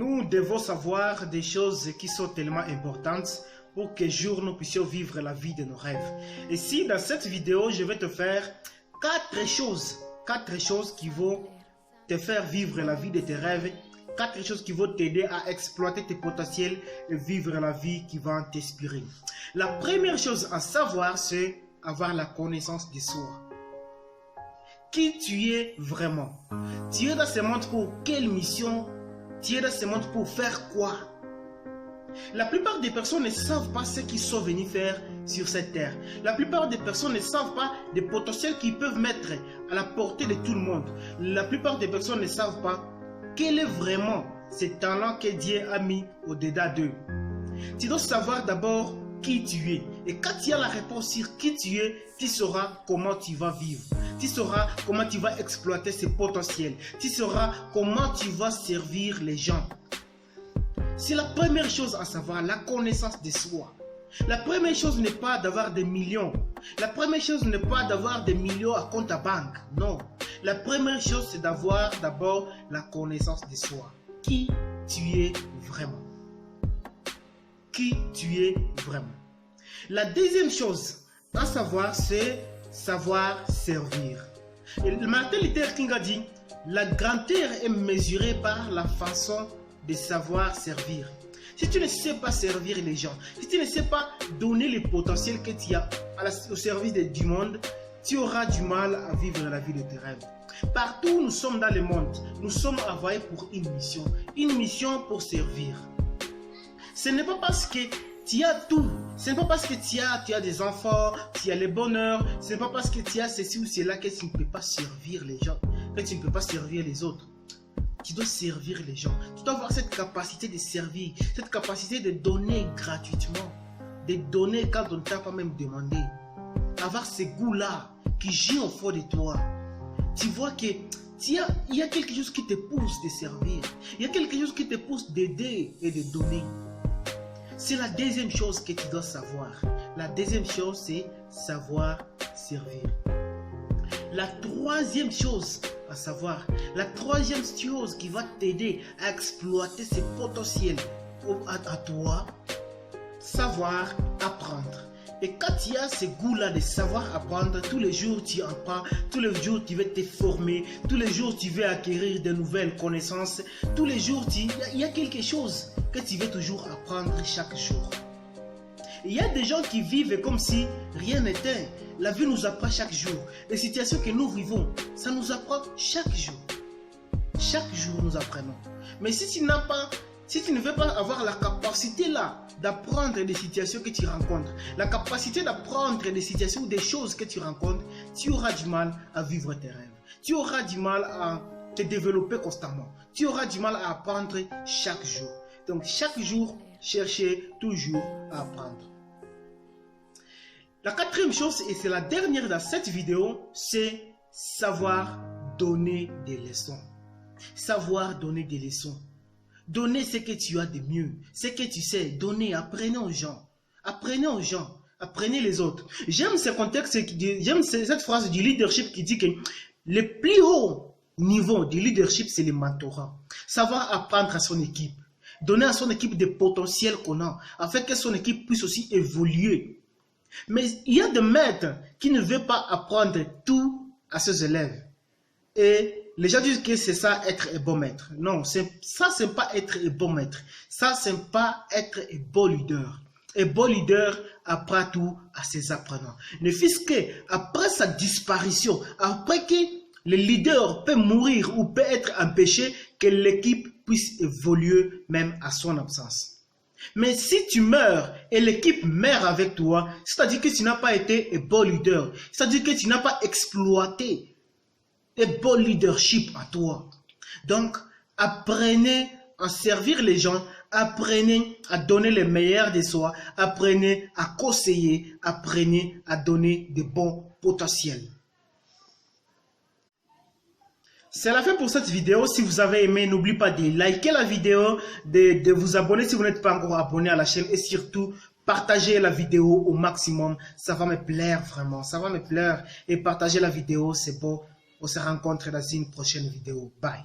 Nous devons savoir des choses qui sont tellement importantes pour qu'un jour nous puissions vivre la vie de nos rêves. Et si dans cette vidéo, je vais te faire quatre choses qui vont te faire vivre la vie de tes rêves, 4 choses qui vont t'aider à exploiter tes potentiels et vivre la vie qui va t'inspirer. La première chose à savoir, c'est avoir la connaissance de soi. Qui tu es vraiment? Tu es dans ce monde pour quelle mission? Tu es dans ce monde pour faire quoi? La plupart des personnes ne savent pas ce qu'ils sont venus faire sur cette terre. La plupart des personnes ne savent pas des potentiels qu'ils peuvent mettre à la portée de tout le monde. La plupart des personnes ne savent pas quel est vraiment ce talent que Dieu a mis au-dedans d'eux. Tu dois savoir d'abord qui tu es. Et quand tu as la réponse sur qui tu es, tu sauras comment tu vas vivre. Tu sauras comment tu vas exploiter ces potentiels. Tu sauras comment tu vas servir les gens. C'est la première chose à savoir, la connaissance de soi. La première chose n'est pas d'avoir des millions. La première chose n'est pas d'avoir des millions à compte à banque. Non. La première chose, c'est d'avoir d'abord la connaissance de soi. Qui tu es vraiment. Qui tu es vraiment. La deuxième chose à savoir, c'est savoir servir. Et Martin Luther King a dit, la grandeur est mesurée par la façon de savoir servir. Si tu ne sais pas servir les gens, si tu ne sais pas donner le potentiel que tu as au service du monde, tu auras du mal à vivre la vie de tes rêves. Partout où nous sommes dans le monde, nous sommes envoyés pour une mission pour servir. Ce n'est pas parce que tu as tout, ce n'est pas parce que tu as des enfants, tu as le bonheur, ce n'est pas parce que tu as ceci ou cela que tu ne peux pas servir les gens, que tu ne peux pas servir les autres. Tu dois servir les gens. Tu dois avoir cette capacité de servir, cette capacité de donner gratuitement, de donner quand on ne t'a pas même demandé. Avoir ce goût-là qui gît au fond de toi. Tu vois que il y a quelque chose qui te pousse de servir. Il y a quelque chose qui te pousse d'aider et de donner. C'est la deuxième chose que tu dois savoir. La deuxième chose, c'est savoir servir. La troisième chose à savoir, la troisième chose qui va t'aider à exploiter ces potentiels à toi, savoir apprendre. Et quand tu as ce goût-là de savoir apprendre, tous les jours tu apprends, tous les jours tu veux te former, tous les jours tu veux acquérir de nouvelles connaissances, tous les jours il y a quelque chose que tu veux toujours apprendre chaque jour. Il y a des gens qui vivent comme si rien n'était. La vie nous apprend chaque jour. Les situations que nous vivons, ça nous apprend chaque jour. Chaque jour nous apprenons. Mais si tu ne veux pas avoir la capacité là d'apprendre des situations que tu rencontres, la capacité d'apprendre des situations ou des choses que tu rencontres, tu auras du mal à vivre tes rêves. Tu auras du mal à te développer constamment. Tu auras du mal à apprendre chaque jour. Donc chaque jour, cherchez toujours à apprendre. La quatrième chose, et c'est la dernière dans cette vidéo, c'est savoir donner des leçons. Savoir donner des leçons. Donner ce que tu as de mieux, ce que tu sais, donner, apprenez aux gens. Apprenez aux gens, apprenez les autres. J'aime ce contexte, j'aime cette phrase du leadership qui dit que le plus haut niveau du leadership, c'est le mentorat. Savoir apprendre à son équipe. Donner à son équipe des potentiels qu'on a, afin que son équipe puisse aussi évoluer. Mais il y a des maîtres qui ne veulent pas apprendre tout à ses élèves. Et les gens disent que c'est ça être un bon maître. Non, ça c'est pas être un bon maître. Ça c'est pas être un bon leader. Un bon leader apprend tout à ses apprenants. Ne fût-ce qu'après sa disparition, après que le leader peut mourir ou peut être empêché, que l'équipe puisse évoluer même à son absence. Mais si tu meurs et l'équipe meurt avec toi, c'est-à-dire que tu n'as pas été un bon leader, c'est-à-dire que tu n'as pas exploité un bon leadership à toi. Donc, apprenez à servir les gens, apprenez à donner le meilleur de soi, apprenez à conseiller, apprenez à donner de bons potentiels. C'est la fin pour cette vidéo. Si vous avez aimé, n'oubliez pas de liker la vidéo, de vous abonner si vous n'êtes pas encore abonné à la chaîne et surtout, partagez la vidéo au maximum. Ça va me plaire vraiment, ça va me plaire. Et partagez la vidéo, c'est beau. On se rencontre dans une prochaine vidéo. Bye.